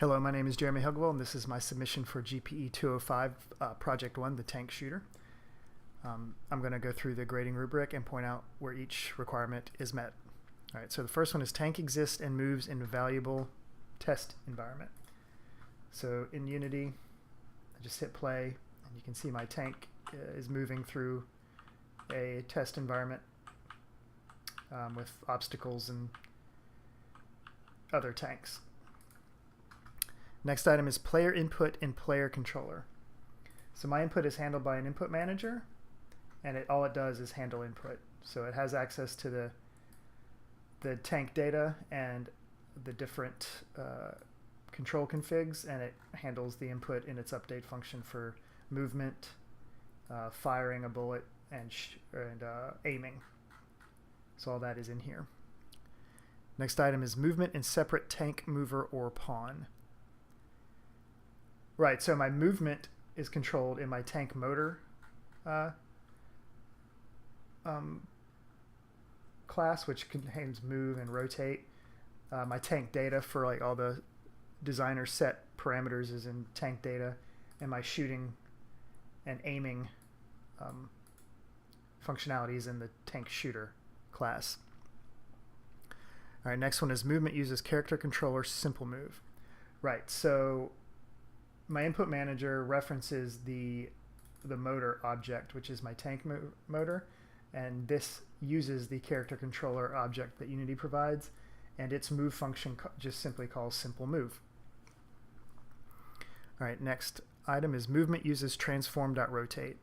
Hello, my name is Jeremy Helgevold, and this is my submission for GPE205 Project 1, the tank shooter. I'm going to go through the grading rubric and point out where each requirement is met. All right, so the first one is tank exists and moves in a valuable test environment. So in Unity, I just hit play, and you can see my tank is moving through a test environment with obstacles and other tanks. Next item is player input and player controller. So my input is handled by an input manager, and all it does is handle input. So it has access to the tank data and the different control configs, and it handles the input in its update function for movement, firing a bullet, and aiming. So all that is in here. Next item is movement in separate tank, mover, or pawn. Right, so my movement is controlled in my tank motor class, which contains move and rotate. My tank data for like all the designer set parameters is in tank data, and my shooting and aiming functionality is in the tank shooter class. All right, next one is movement uses character controller simple move. Right, so my input manager references the motor object, which is my tank motor, and this uses the character controller object that Unity provides, and its move function just simply calls simple move. All right, next item is movement uses transform.rotate.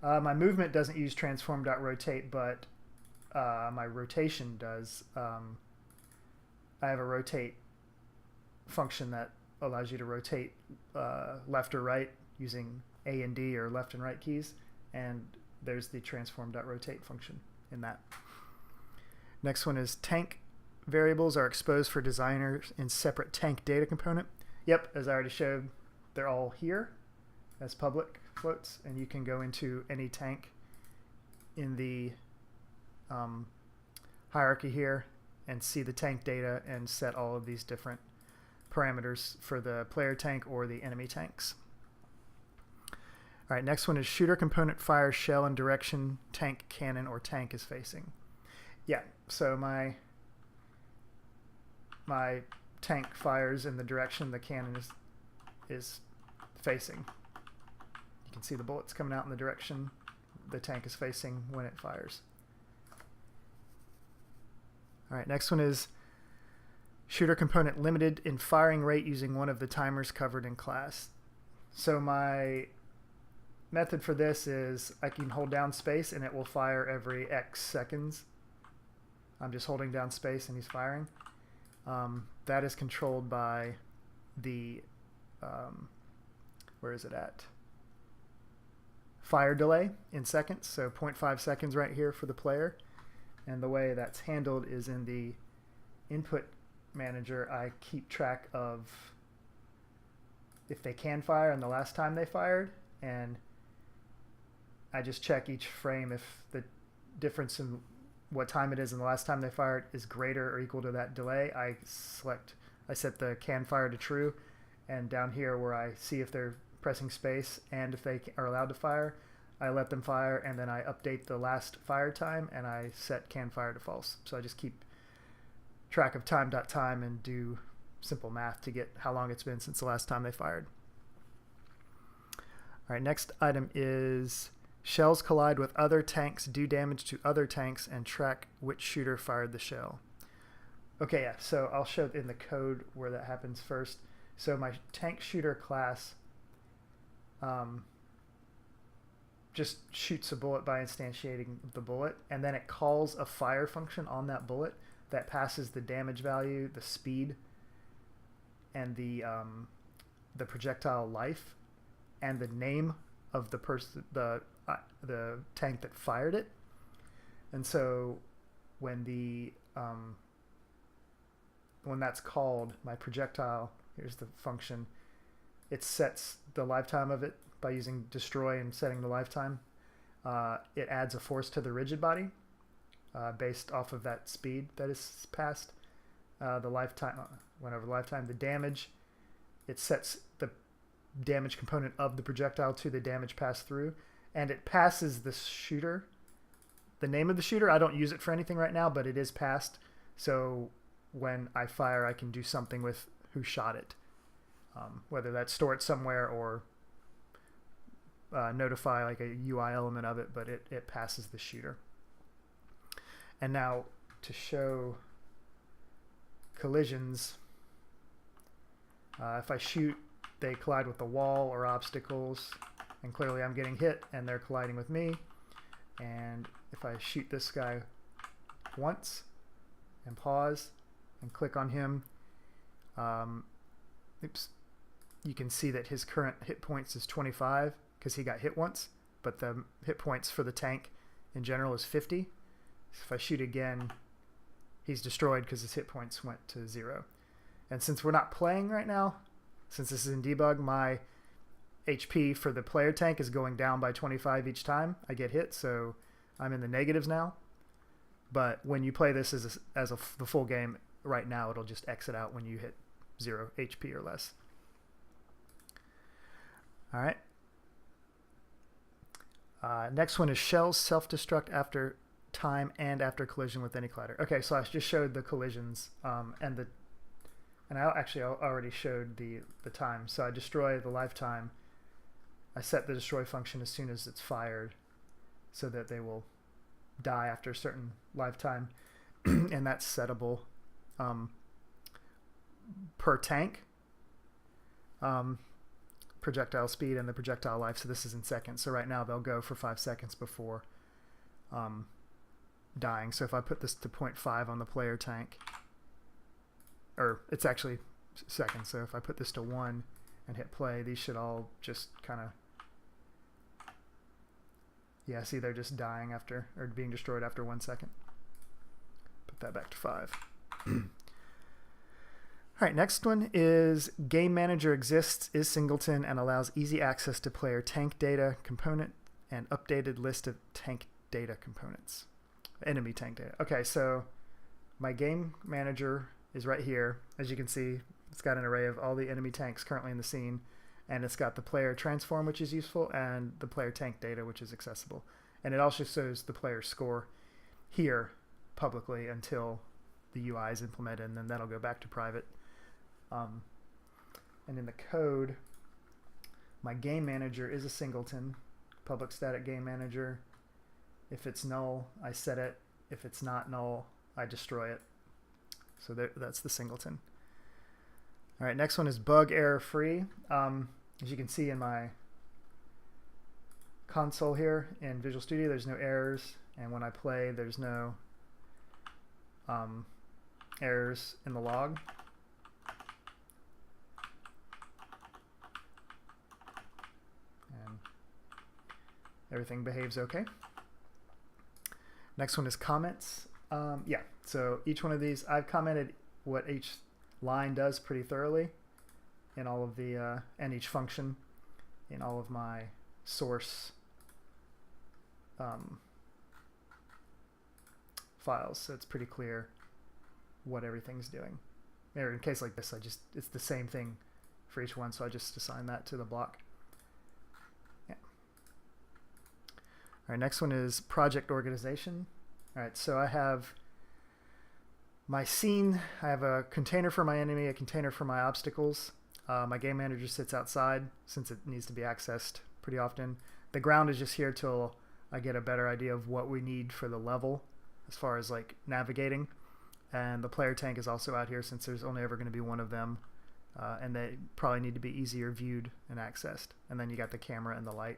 My movement doesn't use transform.rotate, but my rotation does. I have a rotate function that allows you to rotate left or right using A and D or left and right keys, and there's the transform.rotate function in that. Next one is tank variables are exposed for designers in separate tank data component. Yep, as I already showed, they're all here as public floats, and you can go into any tank in the hierarchy here and see the tank data and set all of these different parameters for the player tank or the enemy tanks. All right, next one is shooter component fires shell and direction tank, cannon, or tank is facing. Yeah, so my tank fires in the direction the cannon is facing. You can see the bullets coming out in the direction the tank is facing when it fires. All right, next one is shooter component limited in firing rate using one of the timers covered in class. So my method for this is I can hold down space and it will fire every X seconds. I'm just holding down space and he's firing. That is controlled by the, where is it at? Fire delay in seconds, so 0.5 seconds right here for the player. And the way that's handled is in the input manager. I keep track of if they can fire and the last time they fired, and I just check each frame if the difference in what time it is and the last time they fired is greater or equal to that delay. I set the can fire to true, and down here where I see if they're pressing space and if they are allowed to fire, I let them fire, and then I update the last fire time and I set can fire to false. So I just keep track of time and do simple math to get how long it's been since the last time they fired. All right, next item is shells collide with other tanks, do damage to other tanks, and track which shooter fired the shell. Okay, yeah, so I'll show in the code where that happens first. So my tank shooter class just shoots a bullet by instantiating the bullet, and then it calls a fire function on that bullet that passes the damage value, the speed, and the projectile life, and the name of the person, the tank that fired it. And so when that's called, my projectile, here's the function, it sets the lifetime of it by using destroy and setting the lifetime. It adds a force to the rigid body based off of that speed that is passed. The lifetime, went over the lifetime, the damage it sets the damage component of the projectile to the damage passed through, and it passes the shooter. The name of the shooter, I don't use it for anything right now, but it is passed. So when I fire, I can do something with who shot it, whether that's store it somewhere or notify like a UI element of it, but it passes the shooter. And now to show collisions, if I shoot, they collide with the wall or obstacles, and clearly I'm getting hit and they're colliding with me. And if I shoot this guy once and pause and click on him, you can see that his current hit points is 25 because he got hit once, but the hit points for the tank in general is 50. If I shoot again, he's destroyed because his hit points went to 0. And since we're not playing right now, since this is in debug, my HP for the player tank is going down by 25 each time I get hit, so I'm in the negatives now. But when you play this the full game right now, it'll just exit out when you hit 0 HP or less. All right. Next one is shells self-destruct after time and after collision with any collider. Okay, so I just showed the collisions, and I already showed the time. So I destroy the lifetime. I set the destroy function as soon as it's fired, so that they will die after a certain lifetime, and that's settable per tank. Projectile speed and the projectile life, so this is in seconds. So right now they'll go for 5 seconds before dying. So if I put this to 0.5 on the player tank, or it's actually seconds, so if I put this to 1 and hit play, these should all just kind of, yeah, see, they're just dying after, or being destroyed after 1 second. Put that back to 5. All right, next one is Game Manager exists, is singleton, and allows easy access to player tank data component and updated list of tank data components. Enemy tank data. Okay, so my Game Manager is right here. As you can see, it's got an array of all the enemy tanks currently in the scene, and it's got the player transform, which is useful, and the player tank data, which is accessible. And it also shows the player score here publicly until the UI is implemented, and then that'll go back to private. And in the code, my game manager is a singleton, public static game manager. If it's null, I set it. If it's not null, I destroy it. So that's the singleton. All right, next one is bug error free. As you can see in my console here in Visual Studio, there's no errors, and when I play, there's no errors in the log. And everything behaves okay. Next one is comments. Yeah, so each one of these, I've commented what each line does pretty thoroughly in all of the, and each function in all of my source files, so it's pretty clear what everything's doing. Or in a case like this, it's the same thing for each one, so I just assign that to the block. Yeah. All right, next one is project organization. All right, so I have my scene. I have a container for my enemy, a container for my obstacles. My game manager sits outside since it needs to be accessed pretty often. The ground is just here till I get a better idea of what we need for the level as far as like navigating. And the player tank is also out here since there's only ever going to be one of them. And they probably need to be easier viewed and accessed. And then you got the camera and the light.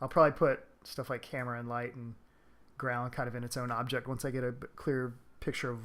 I'll probably put stuff like camera and light and ground kind of in its own object once I get a clear picture of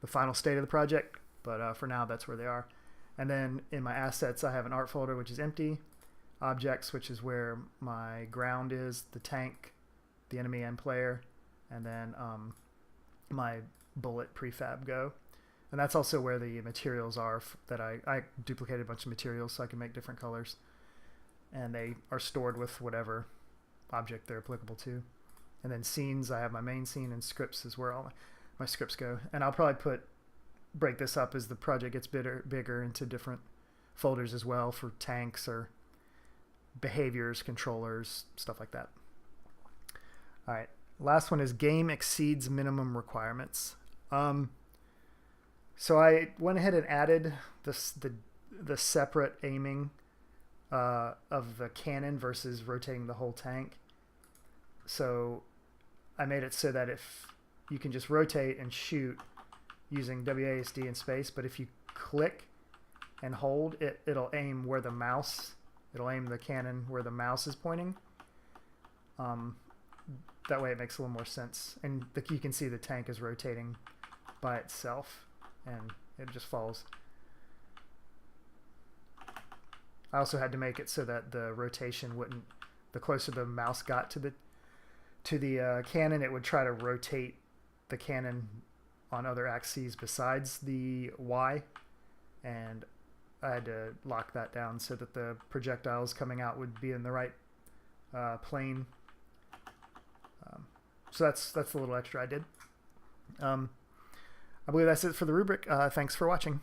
the final state of the project. But for now, that's where they are. And then in my assets, I have an art folder, which is empty. Objects, which is where my ground is, the tank, the enemy and player, and then my bullet prefab go. And that's also where the materials are that I duplicated a bunch of materials so I can make different colors. And they are stored with whatever object they're applicable to. And then scenes, I have my main scene, and scripts is where all my scripts go. And I'll probably break this up as the project gets bigger into different folders as well for tanks or behaviors, controllers, stuff like that. All right, last one is game exceeds minimum requirements. So I went ahead and added the separate aiming of the cannon versus rotating the whole tank. So I made it so that if you can just rotate and shoot using WASD and space, but if you click and hold, it'll aim where the mouse, it'll aim the cannon where the mouse is pointing. That way it makes a little more sense. And you can see the tank is rotating by itself, and it just follows. I also had to make it so that the rotation wouldn't, the closer the mouse got to the cannon, it would try to rotate the cannon on other axes besides the Y, and I had to lock that down so that the projectiles coming out would be in the right plane. So that's the little extra I did. I believe that's it for the rubric. Thanks for watching.